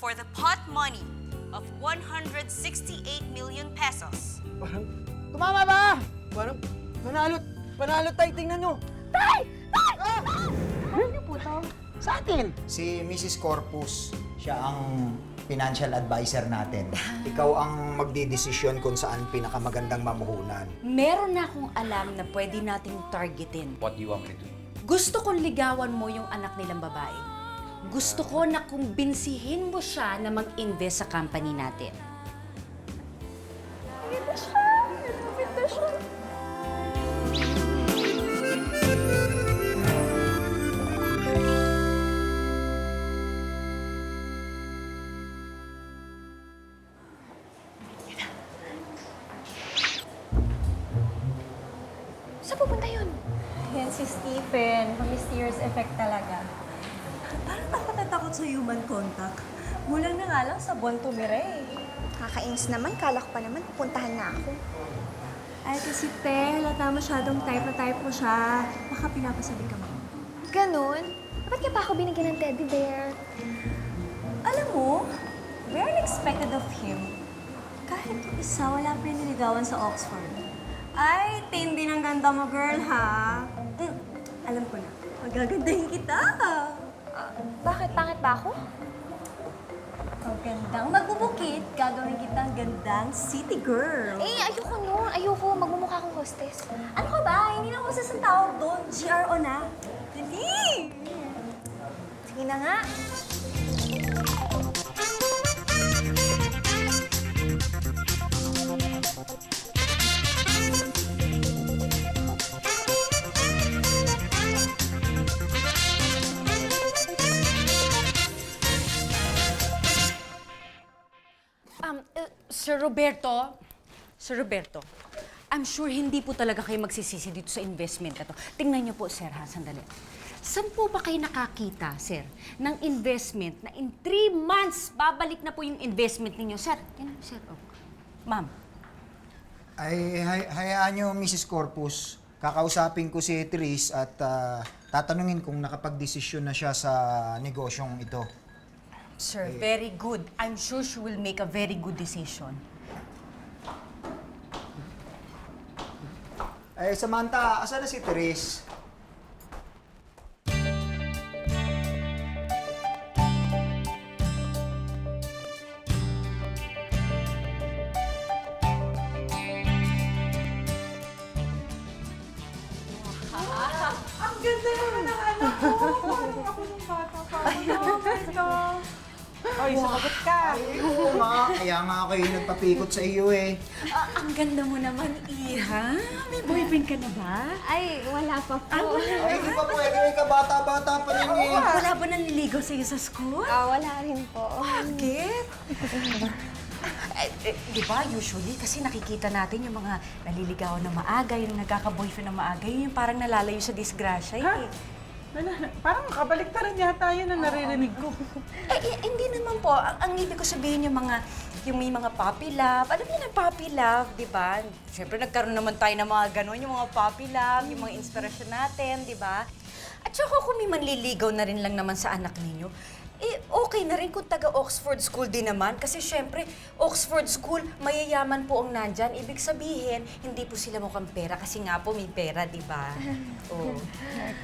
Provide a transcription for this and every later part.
for the pot money of 168 million pesos. Tumama ba? Parang panalo tayo, tingnan nyo. Tay! Tay! Ano po to? Sa atin. Si Mrs. Corpus, siya ang financial advisor natin. Ikaw ang magdidesisyon kung saan pinakamagandang mamuhunan. Meron na akong alam na pwede nating targetin. What do you want me to do? Gusto kong ligawan mo yung anak nilang babae. Gusto ko na kumbinsihin mo siya na mag-invest sa company natin. Saan pupunta yun? Yan si Stephen. Mysterious effect talaga. Parang takot na takot sa human contact. Mulang na nga lang sa buwan tumira eh. Kakainis naman. Kala ko pa naman pupuntahan na ako. Ay kasi te, halata masyadong type mo siya. Baka pinapasabi ka mo. Ganon? Ba't niya pa ako binigyan ng teddy bear? Alam mo, very unexpected of him. Kahit yung isa, wala pa rin niligawan sa Oxford. Ay, tindi ng ganda mo, girl, ha? Alam ko na, magagandahin kita. Bakit? Pangit ba ako? Ang gandang magbubukit, gagawin kitang gandang city girl. Eh, ayoko nun. Ayoko. Magmumukha akong hostess. Ano ka ba? Hindi na hostess ang tawag doon. GRO na. Dali! Sige na nga. Sir Roberto, I'm sure hindi po talaga kayo magsisisi dito sa investment na to. Tingnan niyo po, sir, ha, sandali. Saan po ba kayo nakakita, sir, ng investment na in 3 months, babalik na po yung investment ninyo? Sir, yan, sir, oh. Ma'am. Ay, hayaan nyo, Mrs. Corpus. Kakausapin ko si Therese at tatanungin kung nakapag-desisyon na siya sa negosyong ito. Sir, very good. I'm sure she will make a very good decision. Ay, Samantha, asan na si Therese? Ang ganda naman ng anak ko. Parang ako nung bata pa. Oh my God. Oy, sumagot ka. Ay, oo nga. Kaya nga ako yung nagpapikot sa iyo eh. Ang ganda mo naman, Iha. May boyfriend ka na ba? Ay, wala pa po. Ay, di ba pwede? Ka bata-bata pa rin eh. Wala ba nanliligaw sa'yo sa school? Wala rin po. Bakit? Di ba, usually, kasi nakikita natin yung mga naliligawan na maaga, yung nagkaka-boyfriend na maaga, yun yung parang nalalayo sa disgrasya eh. Parang kabaliktaran yata yun ang naririnig ko. Hindi naman po. Ang ibig ko sabihin yung may mga puppy love. Alam niyo na puppy love, di ba? Siyempre, nagkaroon naman tayo ng mga ganon, yung mga puppy love, yung mga inspirasyon natin, di ba? At saka kung may manliligaw na rin lang naman sa anak ninyo, okay na rin kung taga-Oxford School din naman. Kasi syempre, Oxford School, mayayaman po ang nandyan. Ibig sabihin, hindi po sila mukhang pera kasi nga po may pera, di ba? Oh.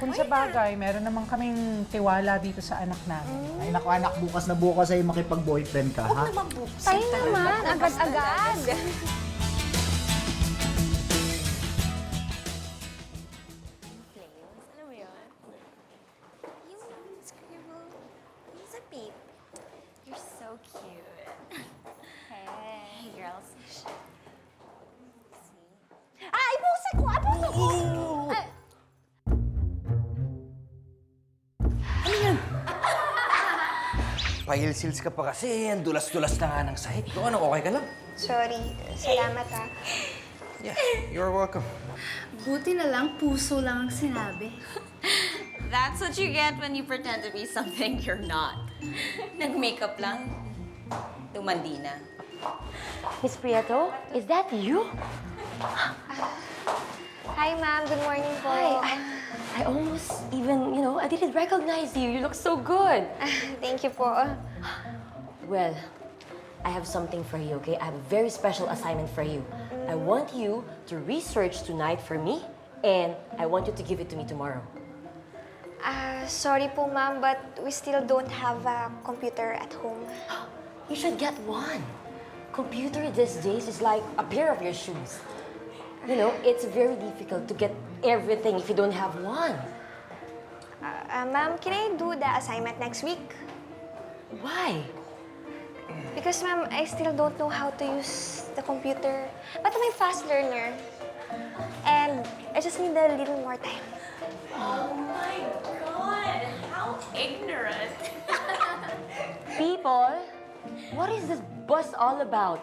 Kung sa bagay, meron naman kaming tiwala dito sa anak namin. Ay, naku anak, bukas na bukas ay makipag-boyfriend ka, ha? Huwag naman bukas. Tayo naman. Agad-agad. Alam mo yun? Yung scribble, he's a peep. You're so cute. Hey, girls. Ay, busa ko! Busa ko! Ay, Pahilsils ka pa kasi. Ang dulas-dulas na nga ng sahig. Ito, ano, okay ka lang? sorry. Salamat ha. Yeah, you're welcome. Buti na lang, puso lang ang sinabi. That's what you get when you pretend to be something you're not. Nag-makeup lang, tumandi na. Miss Prieto, is that you? Hi, ma'am. Good morning po. Hi. I almost even, I didn't recognize you. You look so good. Thank you po. Well, I have something for you, okay? I have a very special assignment for you. I want you to research tonight for me, and I want you to give it to me tomorrow. Sorry po, ma'am, but we still don't have a computer at home. You should get one. Computer these days is like a pair of your shoes. You know, it's very difficult to get everything if you don't have one. Ma'am, can I do the assignment next week? Why? Because, ma'am, I still don't know how to use the computer. But I'm a fast learner. And I just need a little more time. Oh my God! How ignorant! People, what is this buzz all about?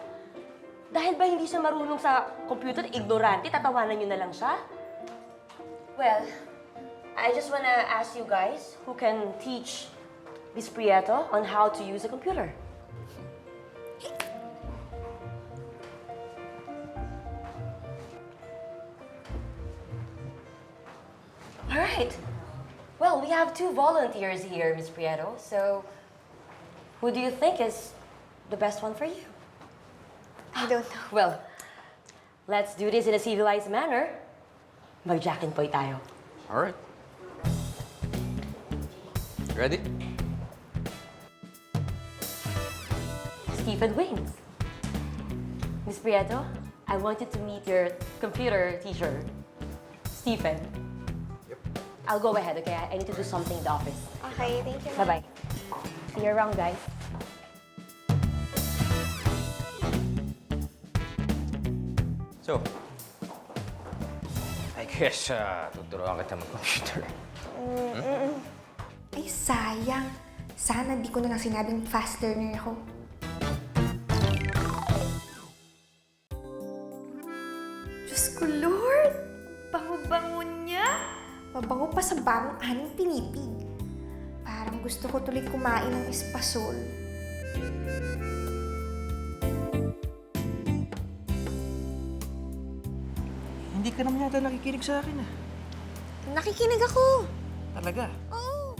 Dahil ba hindi siya marunong sa computer, ignorante, tatawanan niyo na lang siya? Well, I just wanna ask you guys who can teach Miss Prieto on how to use a computer. All right. Well, we have 2 volunteers here, Miss Prieto. So, who do you think is the best one for you? I don't know. Well, let's do this in a civilized manner. Mag-Jack and Poy tayo. Alright. Ready? Stephen Wings. Miss Prieto, I want you to meet your computer teacher, Stephen. Yep. I'll go ahead, okay? I need to do something in the office. Okay, thank you, ma'am. Bye-bye. See you around, guys. So, I guess, tuturuan kita mag-computer. Ay, sayang. Sana di ko na lang sinabing fast learner ako. Diyos ko, Lord! Bango-bango niya! Mabango pa sa bagong aning pinipig. Parang gusto ko tuloy kumain ng espasol. Hindi ka naman yata nakikinig sa akin, ah. Nakikinig ako! Talaga? Oo!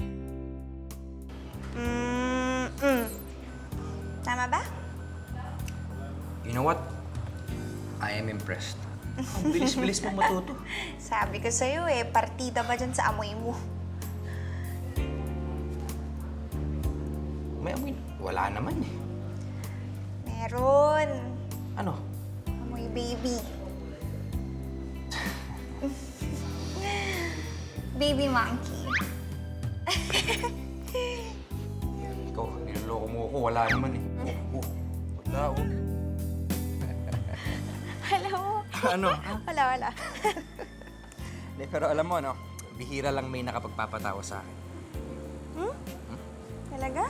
Tama ba? You know what? I am impressed. Ang bilis-bilis mong matuto. Sabi ko sa'yo partida ba dyan sa amoy mo? May amoy. Wala naman eh. Meron. Ano? Amoy baby. Baby monkey. Ikaw, niloloko mo ako. Wala naman eh. Wala, oh. Alam mo? Ano? Wala. Hindi, pero alam mo, no? Bihira lang may nakapagpapatawa sa akin. Talaga?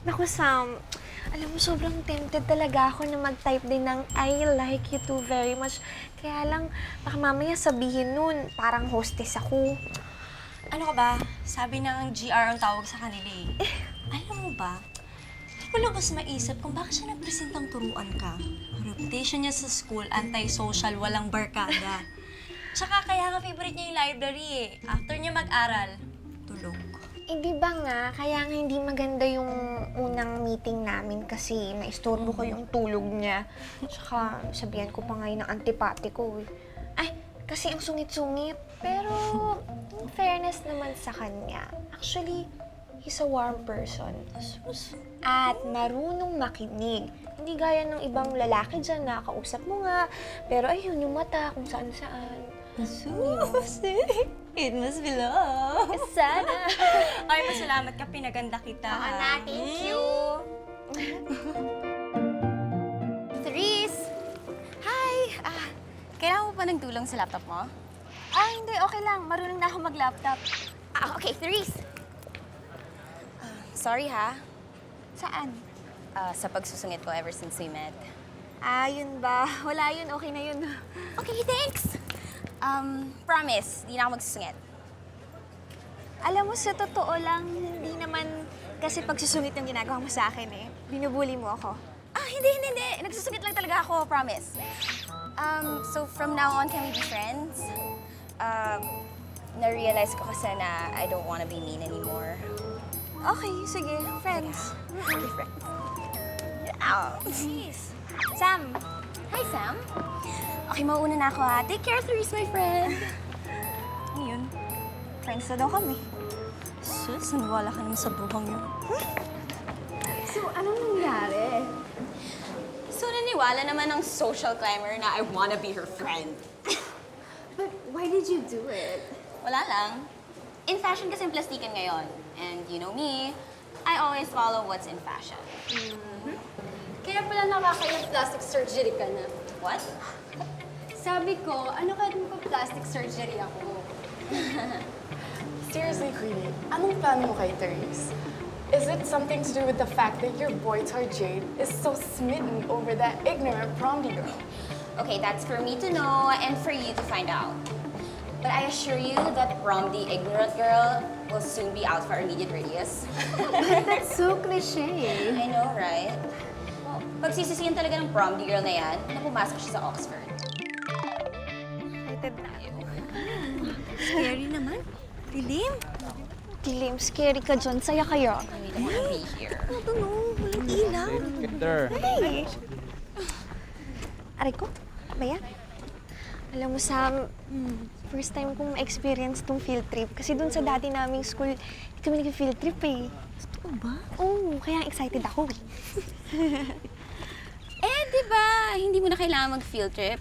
Naku, Sam. Alam mo, sobrang tempted talaga ako na mag-type din ng I like you too very much. Kaya lang, baka mamaya sabihin nun, parang hostess ako. Ano ka ba? Sabi ng GR ang tawag sa kanila eh. Alam mo ba, hindi ko lang mas maisip kung bakit siya nagpresentang turuan ka. Ang reputation niya sa school, anti-social, walang barkada. Tsaka kaya nga favorite niya yung library eh. After niya mag-aral, tulog. Eh, di ba nga, kaya nga hindi maganda yung unang meeting namin kasi naistorbo ko yung tulog niya. Tsaka sabihan ko pa ngayon ng antipati ko eh. Ay, kasi ang sungit-sungit. Pero, in fairness naman sa kanya, actually, he's a warm person. At marunong makinig. Hindi gaya ng ibang lalaki dyan na kausap mo nga, pero ayun yung mata kung saan-saan. Sus! It must be love. Sana! Ay, pasalamat ka, pinaganda kita. Oo na, thank you. Therese! Hi! Kailangan mo pa ng tulong sa laptop mo? Hindi. Okay lang. Marunong na ako mag-laptop. Okay, Therese! Sorry ha, Saan? sa pagsusungit ko ever since we met. Yun ba? Wala yun. Okay na yun. Okay, thanks! Promise, di na ako magsusungit. Alam mo, sa totoo lang, hindi naman kasi pagsusungit yung ginagawa mo sa akin eh. Binubuli mo ako. Hindi. Nagsusungit lang talaga ako, promise. So from now on, can we be friends? Na-realize ko kasi na I don't wanna be mean anymore. Okay, sige. Friends. Okay, friends. Yeah. Jeez. Sam! Hi, Sam. Okay, mauuna na ako ha. Take care, Therese, my friend. Ano yun? Friends na daw kami. Sus, naniwala ka naman sa buhang yun. So, anong nangyari? So, naniwala naman ng social climber na I wanna be her friend. But why did you do it? Wala lang. In fashion kasi yung plastikan ngayon. And you know me, I always follow what's in fashion. Kaya pala nakakaya plastic surgery ka na. What? Sabi ko, ano kaya kung plastic surgery ako? Seriously, Queenie, anong plano mo kay Therese? Is it something to do with the fact that your boy toy Jade is so smitten over that ignorant Promdi girl? Okay, that's for me to know and for you to find out. But I assure you that the ignorant girl will soon be out for our immediate radius. That's so cliche. I know, right? Well, pagsisisihan talaga ng prom girl na yan na pumasok siya sa Oxford. Excited na ako. Scary naman. Dilim. Dilim, scary ka dyan. Saya kaya. We don't wanna be here. Ito no, walang ilaw. Hey! Aray ko, ba yan? Alam mo, Sam, first time kong ma-experience tong field trip. Kasi dun sa dati naming school, hindi kami nag-field trip eh. Totoo ba? Oo, kaya excited ako eh. Di ba, hindi mo na kailangan mag-field trip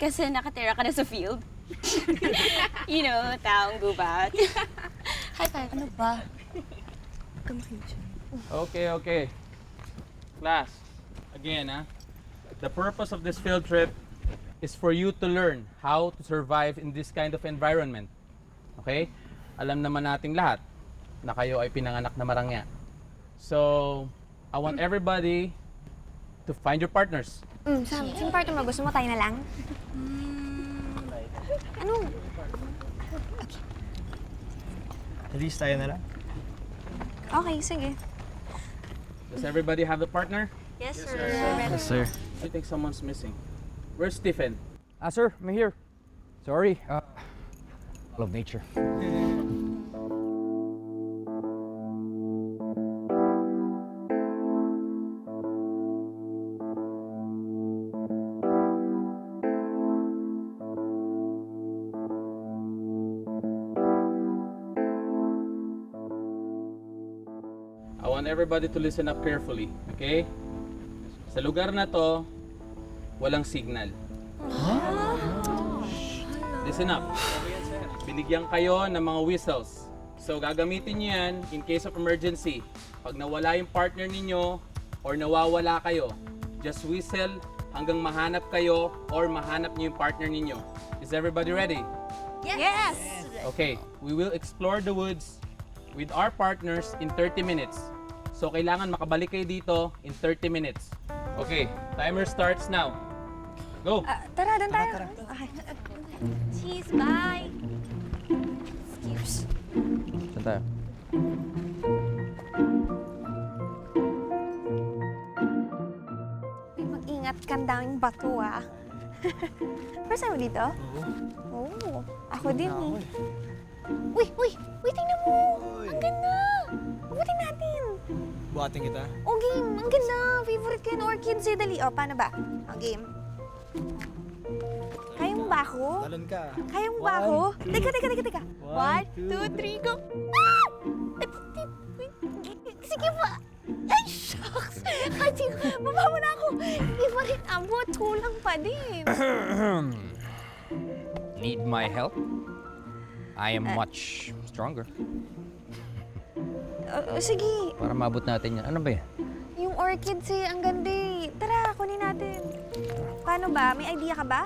kasi nakatira ka na sa field. You know, taong gubat. High five. Ano ba? Okay. Class, again, the purpose of this field trip is for you to learn how to survive in this kind of environment. Okay? Alam naman nating lahat na kayo ay pinanganak na marangya. So, I want everybody to find your partners. Sam, sino partner mo? Gusto mo tayo na lang? Ano? Release tayo na lang. Okay, sige. Does everybody have a partner? Yes, sir. Yes, sir. I think someone's missing. Where's Stephen? Sir, I'm here. Sorry. Love nature. I want everybody to listen up carefully, okay? Sa lugar na to, walang signal. Listen up. Binigyan kayo ng mga whistles. So gagamitin niyo yan in case of emergency. Pag nawala yung partner ninyo or nawawala kayo, just whistle hanggang mahanap kayo or mahanap niyo yung partner ninyo. Is everybody ready? Yes! Okay, we will explore the woods with our partners in 30 minutes. So kailangan makabalik kayo dito in 30 minutes. Okay, timer starts now. Go! Tara, doon tayo. Okay. Cheese, bye! Excuse. Saan tayo? Mag-ingat ka, ang daming bato ah. First time mo dito? Oo. Ako din eh. Uy, tingnan mo! Ang ganda! Abutin natin! Buhatin kita. O game, ang ganda! Favorite ko yung orchids eh. Dali. O, paano ba? O, game. Kaya mo ba ako? Talon ka. Kaya mo ba ako? Teka. 1, 2, 3, go! Ah! Sige pa! Ay, shucks! Ate, baba mo na ako! Hindi pa rin abot. Kulang pa din. Need my help? I am much stronger. Sige. Para maabot natin yan. Ano ba yan? Yung orchids eh. Ang ganda eh. Tara, kunin natin. Paano ba? May idea ka ba?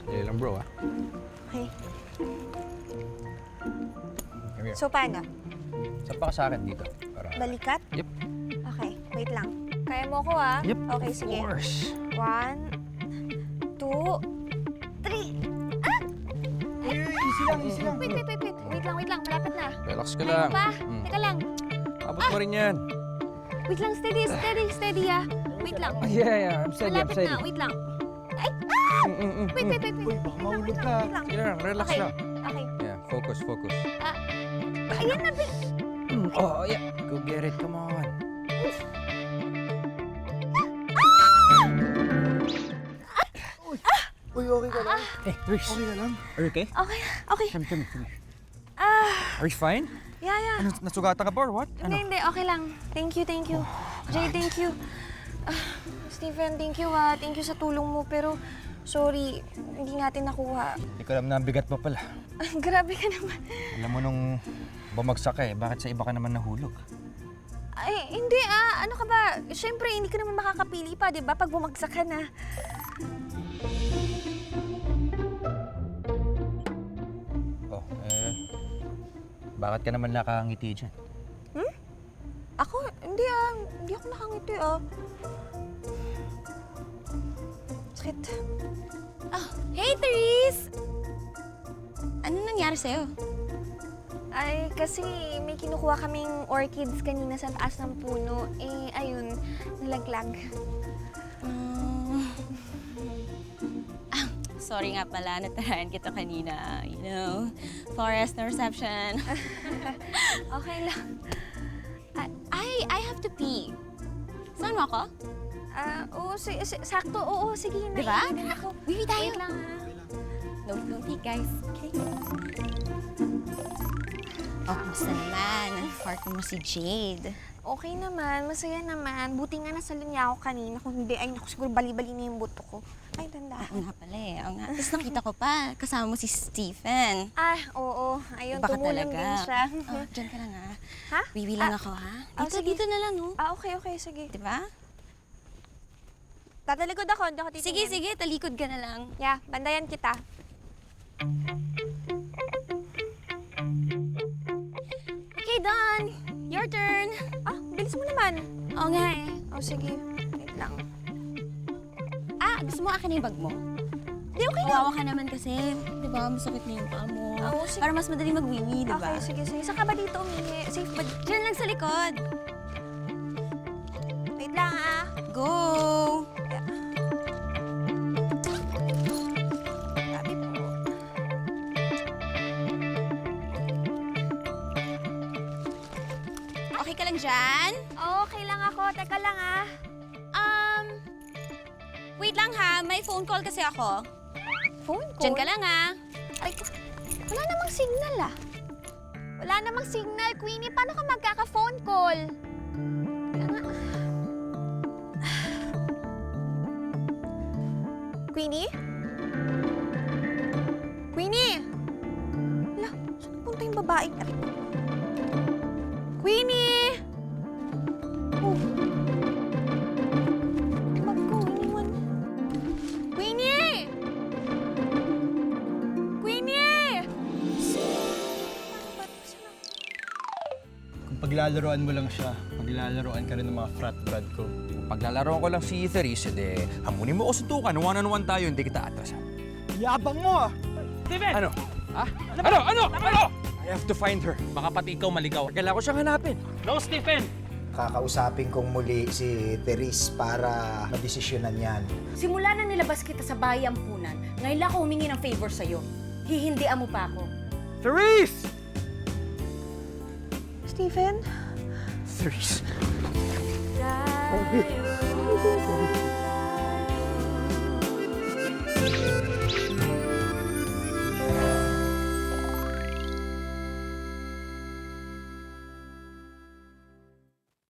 Dali lang bro, ah. Okay. Come here. So, paano? Sapa ka sa akin dito. Para... Balikat? Yep. Okay, wait lang. Kaya mo ko ah. Yep, Okay, of sige. course. 1, 2, 3. Ah! Easy lang, easy lang. Wait. Wait lang. Malapit na. Relax ka Kaya lang. mo pa? Teka lang. Abot mo rin yan. Wait lang, steady ah. Wait lang. Yeah, I'm steady, Malapit na, wait lang. Ay! Ah! Wait. Baka mahulog ka. Wait lang. Sige lang, relax Okay. lang. Okay. Yeah, focus. Ayan na, Oh, yeah. Go get it, come on. Uy, okay ka lang? Hey, Tris. Okay ka lang? Are you okay? Okay. Come here. Ah, Are you fine? yeah. Ano, nasugatan ka ba or what? Hindi, okay lang. Thank you. Jay, thank you. Stephen, thank you ah. Thank you sa tulong mo, pero sorry, hindi natin nakuha. Hindi ko alam na ang bigat mo pala. Grabe ka naman. Alam mo nung bumagsak ka eh, bakit sa iba ka naman nahulog? Ay, hindi ah. Ano ka ba? Siyempre, hindi ka naman makakapili pa, di ba? Pag bumagsak ka na. Oh, bakit ka naman nakangiti dyan? Ako? Hindi ah. Hindi ako nakangiti ah. Sakit. Hey, Therese! Ano nangyari sa'yo? Ay, kasi may kinukuha kaming orchids kanina sa taas ng puno. Eh, ayun, nalaglag. Sorry nga pala, natarayan kita kanina. You know, forest na reception. Okay lang. I have to pee. Saan mo ako? Oo, sakto. Oo, sige. Diba? naiinom ako. Bibi tayo. Wait lang ah. No pee, guys. Okay. Oh, basta naman. Party mo si Jade. Okay naman, masaya naman. Buti nga nasa niya ako kanina. Kung hindi, ay naku, siguro bali-bali na yung buto ko. Ay, tanda. Oo nga pala eh. Oo nga. Tapos nakita ko pa, kasama mo si Stephen. Ah, oo. Ayun, Baka tumulong talaga. din siya. Oh, dyan ka lang ha. Ha? Wiwi lang ako ha. Dito na lang oh. Okay, sige. Diba? Tatalikod ako, hindi ako titingin. Sige, talikod ka na lang. Yeah, bandayan kita. Okay, Don. Your turn. Bilis mo naman. Oo nga eh. Sige. Wait lang. Gusto mo akin na yung bag mo? Di, okay lang. Kawawa ka naman kasi. Diba, masakit na yung paa mo. Oo, sige. Para mas madali magwiwi, diba? Okay, sige. Saan ka ba dito umihi? Safe ba? Diyan lang sa likod. Wait lang ah. Go! Sabi po. Okay ka lang dyan? Okay lang ako. Teka lang ah. Wait lang ha. May phone call kasi ako. Phone call? Diyan ka lang ha. Ay, wala namang signal ah. Wala namang signal. Queenie, paano ka magkaka-phone call? Queenie? Queenie! Wala, saan napunta yung babaeng? Queenie! Oh. Bag ko, iniwan. Queenie! Queenie! Kung paglalaroan mo lang siya, paglalaroan ka rin ng mga frat brad ko. Paglalaroan ko lang si Therese, hamunin mo ako suntukan. One-on-one tayo, hindi kita atrasan. Yabang mo ah! Ano? Ano? I have to find her. Baka pati ikaw maligaw. Kailangan ko siyang hanapin. No, Stephen! Kakausapin kong muli si Therese para madesisyonan yan. Simula na nilabas kita sa bahay ampunan, ngayon lang ako humingi ng favor sa'yo. Hihindian mo pa ako. Therese! Stephen? Therese. Tayo.